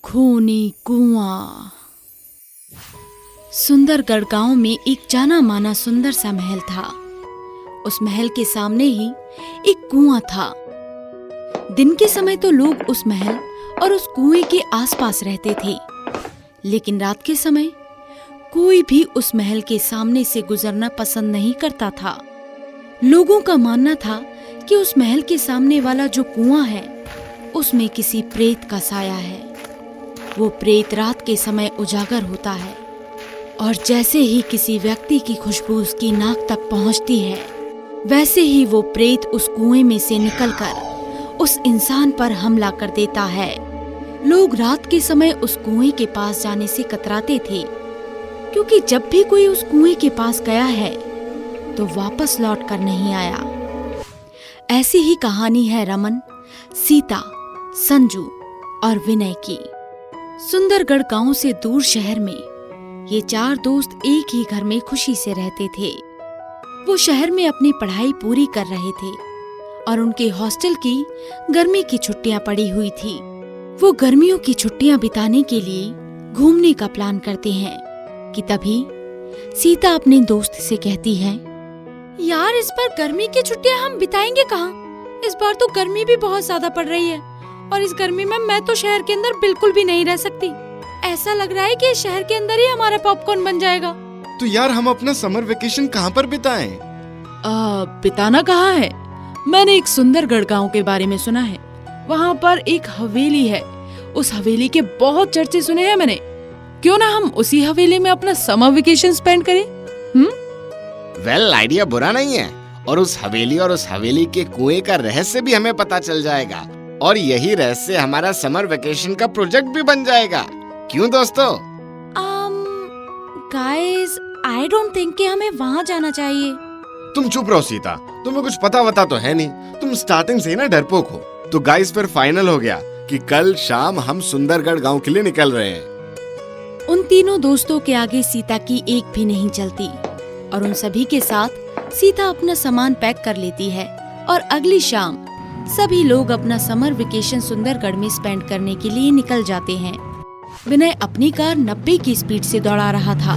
खूनी कुआं। सुंदरगढ़ गांव में एक जाना माना सुंदर सा महल था। उस महल के सामने ही एक कुआं था। दिन के समय तो लोग उस महल और उस कुएं के आसपास रहते थे, लेकिन रात के समय कोई भी उस महल के सामने से गुजरना पसंद नहीं करता था। लोगों का मानना था कि उस महल के सामने वाला जो कुआं है उसमें किसी प्रेत का साया है। वो प्रेत रात के समय उजागर होता है और जैसे ही किसी व्यक्ति की खुशबू उसकी नाक तक पहुंचती है, वैसे ही वो प्रेत उस कुएं में से निकलकर उस इंसान पर हमला कर देता है। लोग रात के समय उस कुएं के पास जाने से कतराते थे, क्योंकि जब भी कोई उस कुएं के पास गया है तो वापस लौट कर नहीं आया। ऐसी ही कहानी है रमन, सीता, संजू और विनय की। सुंदरगढ़ गांव से दूर शहर में ये चार दोस्त एक ही घर में खुशी से रहते थे। वो शहर में अपनी पढ़ाई पूरी कर रहे थे और उनके हॉस्टल की गर्मी की छुट्टियां पड़ी हुई थी। वो गर्मियों की छुट्टियां बिताने के लिए घूमने का प्लान करते हैं कि तभी सीता अपने दोस्त से कहती है, यार इस बार गर्मी की छुट्टियां हम बिताएंगे कहाँ? इस बार तो गर्मी भी बहुत ज्यादा पड़ रही है और इस गर्मी में मैं तो शहर के अंदर बिल्कुल भी नहीं रह सकती। ऐसा लग रहा है कि शहर के अंदर ही हमारा पॉपकॉर्न बन जाएगा। तो यार हम अपना समर वेकेशन कहाँ पर बिताएं? बिताना कहाँ है? मैंने एक सुंदरगढ़ गांव के बारे में सुना है। वहाँ पर एक हवेली है। उस हवेली के बहुत चर्चे सुने हैं मैंने। क्यों ना हम उसी हवेली में अपना समर वेकेशन स्पेंड करें? वेल, आइडिया बुरा नहीं है और उस हवेली के कुएं का रहस्य भी हमें पता चल जाएगा और यही रहस्य हमारा समर वेकेशन का प्रोजेक्ट भी बन जाएगा। क्यों दोस्तों? गाइस, आई डोंट थिंक कि हमें वहाँ जाना चाहिए। तुम चुप रहो सीता, तुम्हें कुछ पता तो है नहीं। तुम स्टार्टिंग से ही ना डरपोक हो। तो गाइस फिर फाइनल हो गया कि कल शाम हम सुंदरगढ़ गांव के लिए निकल रहे हैं। उन तीनों दोस्तों के आगे सीता की एक भी नहीं चलती और उन सभी के साथ सीता अपना सामान पैक कर लेती है और अगली शाम सभी लोग अपना समर वेकेशन सुंदरगढ़ में स्पेंड करने के लिए निकल जाते हैं। विनय अपनी कार 90 की स्पीड से दौड़ा रहा था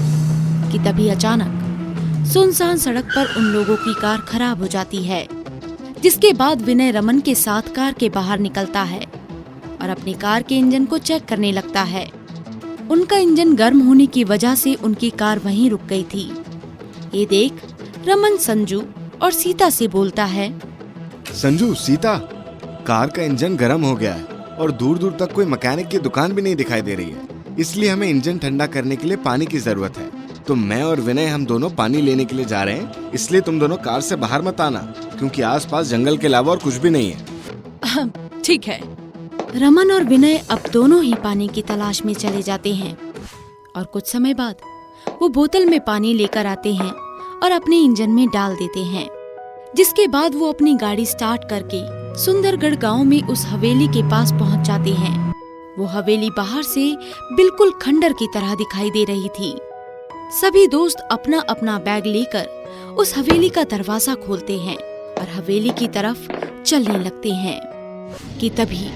कि तभी अचानक सुनसान सड़क पर उन लोगों की कार खराब हो जाती है, जिसके बाद विनय रमन के साथ कार के बाहर निकलता है और अपनी कार के इंजन को चेक करने लगता है। उनका इंजन गर्म होने की वजह से उनकी कार वहीं रुक गई थी। ये देख रमन संजू और सीता से बोलता है, संजू, सीता, कार का इंजन गर्म हो गया है और दूर दूर तक कोई मैकेनिक की दुकान भी नहीं दिखाई दे रही है। इसलिए हमें इंजन ठंडा करने के लिए पानी की जरूरत है। तो मैं और विनय हम दोनों पानी लेने के लिए जा रहे हैं, इसलिए तुम दोनों कार से बाहर मत आना, क्योंकि आसपास जंगल के अलावा और कुछ भी नहीं है। ठीक है। रमन और विनय अब दोनों ही पानी की तलाश में चले जाते हैं और कुछ समय बाद वो बोतल में पानी लेकर आते हैं और अपने इंजन में डाल देते हैं, जिसके बाद वो अपनी गाड़ी स्टार्ट करके सुंदरगढ़ गांव में उस हवेली के पास पहुंच जाते हैं। वो हवेली बाहर से बिल्कुल खंडर की तरह दिखाई दे रही थी। सभी दोस्त अपना अपना बैग लेकर उस हवेली का दरवाजा खोलते हैं और हवेली की तरफ चलने लगते हैं कि तभी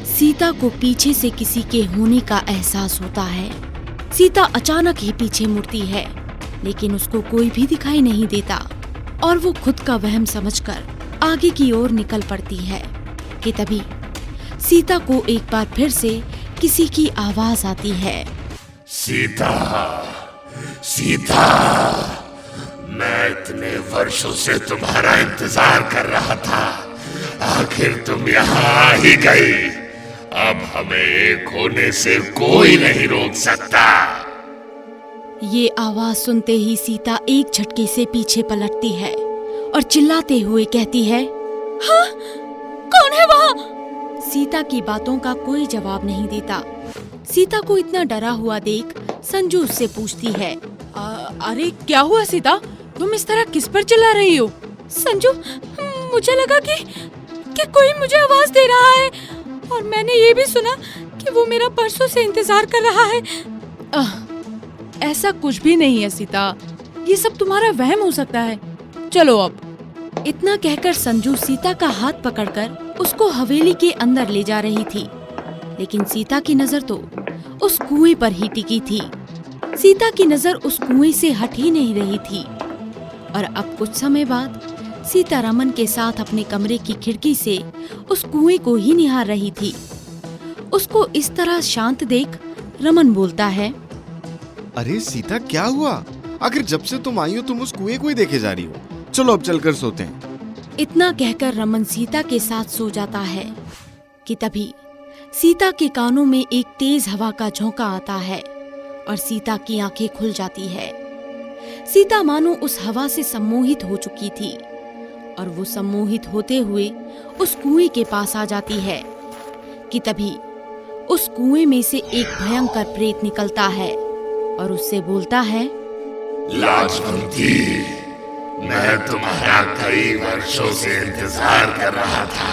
सीता को पीछे से किसी के होने का एहसास होता है। सीता अचानक ही पीछे मुड़ती है, लेकिन उसको कोई भी दिखाई नहीं देता और वो खुद का वहम समझकर आगे की ओर निकल पड़ती है कि तभी सीता को एक बार फिर से किसी की आवाज आती है, सीता, सीता, मैं इतने वर्षों से तुम्हारा इंतजार कर रहा था। आखिर तुम यहाँ आ ही गई। अब हमें एक होने से कोई नहीं रोक सकता। ये आवाज सुनते ही सीता एक झटके से पीछे पलटती है और चिल्लाते हुए कहती है, हाँ, कौन है वहाँ? सीता की बातों का कोई जवाब नहीं देता। सीता को इतना डरा हुआ देख संजू उससे पूछती है, अरे क्या हुआ सीता, तुम इस तरह किस पर चिल्ला रही हो? संजू, मुझे लगा कि कोई मुझे आवाज दे रहा है और मैंने ये भी सुना कि वो मेरा परसों से इंतजार कर रहा है। ऐसा कुछ भी नहीं है सीता, ये सब तुम्हारा वहम हो सकता है। चलो अब। इतना कहकर संजू सीता का हाथ पकड़कर उसको हवेली के अंदर ले जा रही थी, लेकिन सीता की नजर तो उस कुएं पर ही टिकी थी। सीता की नजर उस कुएं से हट ही नहीं रही थी। और अब कुछ समय बाद सीता रमन के साथ अपने कमरे की खिड़की से उस कुएं को ही निहार रही थी। उसको इस तरह शांत देख रमन बोलता है, अरे सीता, क्या हुआ? आखिर जब से तुम आई हो तुम उस कुएं को ही देखे जा रही हो। चलो अब चलकर सोते हैं। इतना कहकर रमन सीता के साथ सो जाता है कि तभी सीता के कानों में एक तेज हवा का झोंका आता है और सीता की आंखें खुल जाती है। सीता मानो उस हवा से सम्मोहित हो चुकी थी और वो सम्मोहित होते हुए उस कुएं के पास आ जाती है कि तभी उस कुएं में से एक भयंकर प्रेत निकलता है और उससे बोलता है, लाजवंती, मैं तुम्हारा कई वर्षों से इंतजार कर रहा था।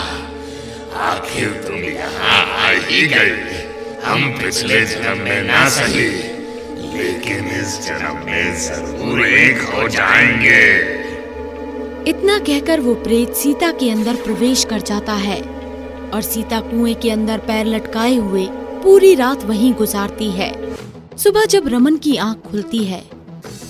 आखिर तुम यहाँ आ ही गई। हम पिछले जन्म में ना सही, लेकिन इस जन्म में जरूर एक हो जाएंगे। इतना कहकर वो प्रेत सीता के अंदर प्रवेश कर जाता है और सीता कुएं के अंदर पैर लटकाए हुए पूरी रात वहीं गुजारती है। सुबह जब रमन की आंख खुलती है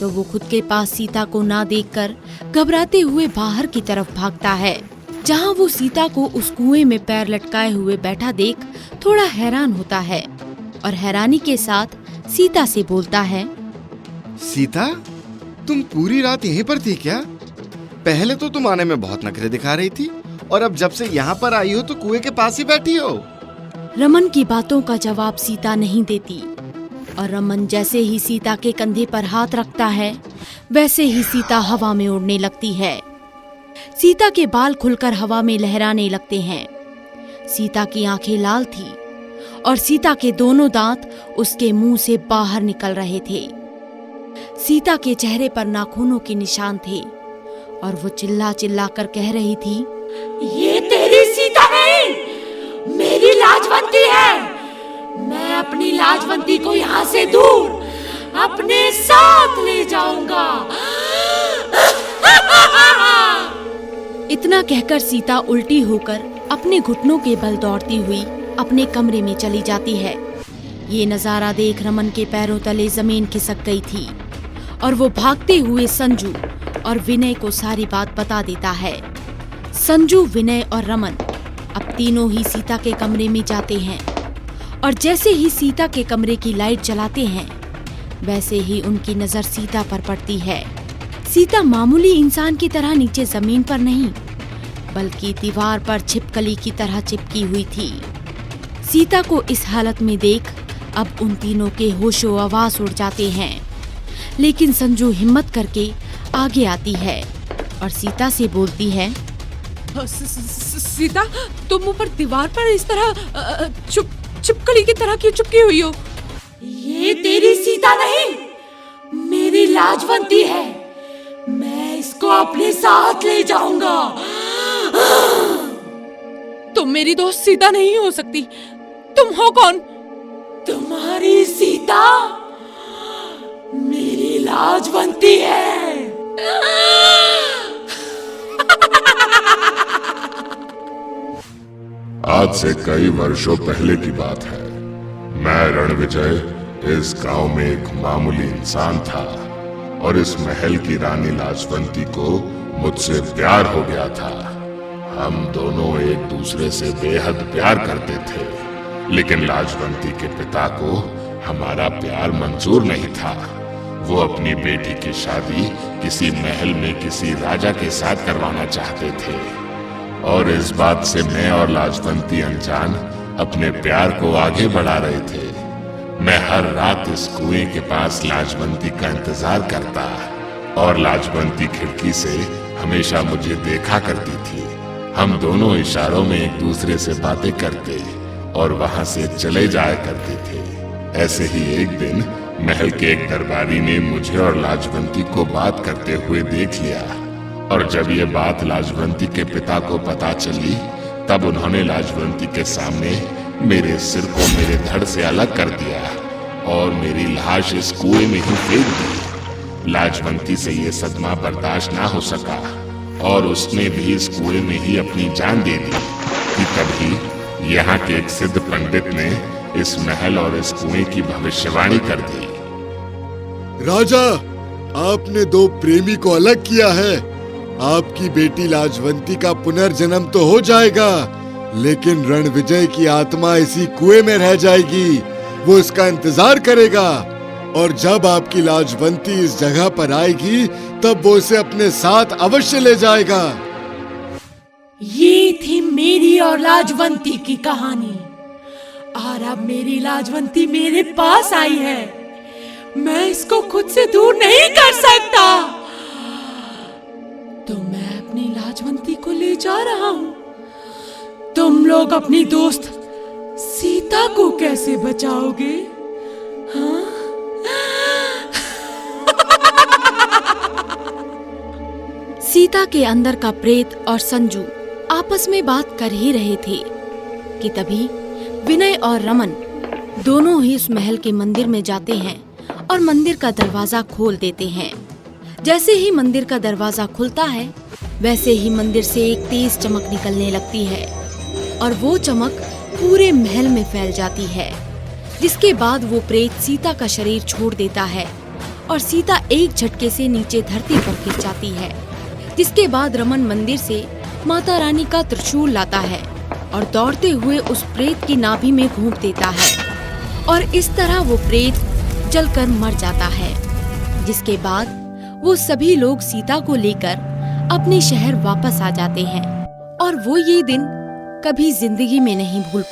तो वो खुद के पास सीता को ना देखकर घबराते हुए बाहर की तरफ भागता है, जहां वो सीता को उस कुएं में पैर लटकाए हुए बैठा देख थोड़ा हैरान होता है और हैरानी के साथ सीता से बोलता है, सीता, तुम पूरी रात यहीं पर थी क्या? पहले तो तुम आने में बहुत नखरे दिखा रही थी और अब जब से यहाँ पर आई हो तो कुएं के पास ही बैठी हो। रमन की बातों का जवाब सीता नहीं देती और रमन जैसे ही सीता के कंधे पर हाथ रखता है वैसे ही सीता हवा में उड़ने लगती है। सीता के बाल खुलकर हवा में लहराने लगते हैं। सीता की आंखें लाल थी और सीता के दोनों दांत उसके मुंह से बाहर निकल रहे थे। सीता के चेहरे पर नाखूनों के निशान थे और वो चिल्ला चिल्ला कर कह रही थी, ये तेरी सीता नहीं, मेरी लाजवंती है। मैं अपनी लाजवंती को यहाँ से दूर अपने साथ ले जाऊंगा। इतना कहकर सीता उल्टी होकर अपने घुटनों के बल दौड़ती हुई अपने कमरे में चली जाती है। ये नजारा देख रमन के पैरों तले जमीन खिसक गई थी और वो भागते हुए संजू और विनय को सारी बात बता देता है। संजू, विनय और रमन अब तीनों ही सीता के कमरे में जाते हैं और जैसे ही सीता के कमरे की लाइट जलाते हैं वैसे ही उनकी नजर सीता पर पड़ती है। सीता मामूली इंसान की तरह नीचे जमीन पर नहीं बल्कि दीवार पर छिपकली की तरह चिपकी हुई थी। सीता को इस हालत में देख अब उन तीनों के होशो हवास उड़ जाते हैं, लेकिन संजू हिम्मत करके आगे आती है और सीता से बोलती है, सीता, तुम ऊपर दीवार पर इस तरह छिपकली की तरह क्यों चिपकी हुई हो? ये तेरी सीता नहीं, मेरी लाजवंती है। मैं इसको अपने साथ ले जाऊंगा। तुम मेरी दोस्त सीता नहीं हो सकती। तुम हो कौन? तुम्हारी सीता मेरी लाजवंती है। आज से कई वर्षों पहले की बात है। मैं रणविजय इस गांव में एक मामूली इंसान था और इस महल की रानी लाजवंती को मुझसे प्यार हो गया था। हम दोनों एक दूसरे से बेहद प्यार करते थे, लेकिन लाजवंती के पिता को हमारा प्यार मंजूर नहीं था। वो अपनी बेटी की शादी किसी महल में किसी राजा के साथ करवाना चाहते थे और इस बात से मैं और लाजवंती अनजान अपने प्यार को आगे बढ़ा रहे थे। मैं हर रात इस कुएं के पास लाजवंती का इंतजार करता और लाजवंती खिड़की से हमेशा मुझे देखा करती थी। हम दोनों इशारों में एक दूसरे से बातें करते और वहां से चले जाया करते थे। ऐसे ही एक दिन महल के एक दरबारी ने मुझे और लाजवंती को बात करते हुए देख लिया और जब ये बात लाजवंती के पिता को पता चली तब उन्होंने लाजवंती के सामने मेरे सिर को मेरे धड़ से अलग कर दिया और मेरी लाश इस कुएं में ही फेंक दी। लाजवंती से ये सदमा बर्दाश्त ना हो सका और उसने भी इस कुएं में ही अपनी जान दे दी कि तभी यहाँ के एक सिद्ध पंडित ने इस महल और इस कुएं की भविष्यवाणी कर दी। राजा, आपने दो प्रेमी को अलग किया है। आपकी बेटी लाजवंती का पुनर्जन्म तो हो जाएगा, लेकिन रणविजय की आत्मा इसी कुएं में रह जाएगी। वो इसका इंतजार करेगा, और जब आपकी लाजवंती इस जगह पर आएगी तब वो इसे अपने साथ अवश्य ले जाएगा। ये थी मेरी और लाजवंती की कहानी, और अब मेरी लाजवंती मेरे पास आई है। मैं इसको खुद से दूर नहीं कर सकता, तो मैं अपनी लाजवंती को ले जा रहा हूं। तुम लोग अपनी दोस्त सीता को कैसे बचाओगे? हाँ? सीता के अंदर का प्रेत और संजू आपस में बात कर ही रहे थे कि तभी विनय और रमन दोनों ही उस महल के मंदिर में जाते हैं और मंदिर का दरवाजा खोल देते हैं। जैसे ही मंदिर का दरवाजा खुलता है, वैसे ही मंदिर से एक तेज चमक निकलने लगती है और वो चमक पूरे महल में फैल जाती है। जिसके बाद वो प्रेत सीता का शरीर छोड़ देता है और सीता एक झटके से नीचे धरती पर गिर जाती है। जिसके बाद रमन मंदिर से माता रानी का त्रिशूल लाता है और दौड़ते हुए उस प्रेत की नाभि में घोंप देता है, और इस तरह वो प्रेत जलकर मर जाता है। जिसके बाद वो सभी लोग सीता को लेकर अपने शहर वापस आ जाते हैं और वो ये दिन कभी जिंदगी में नहीं भूल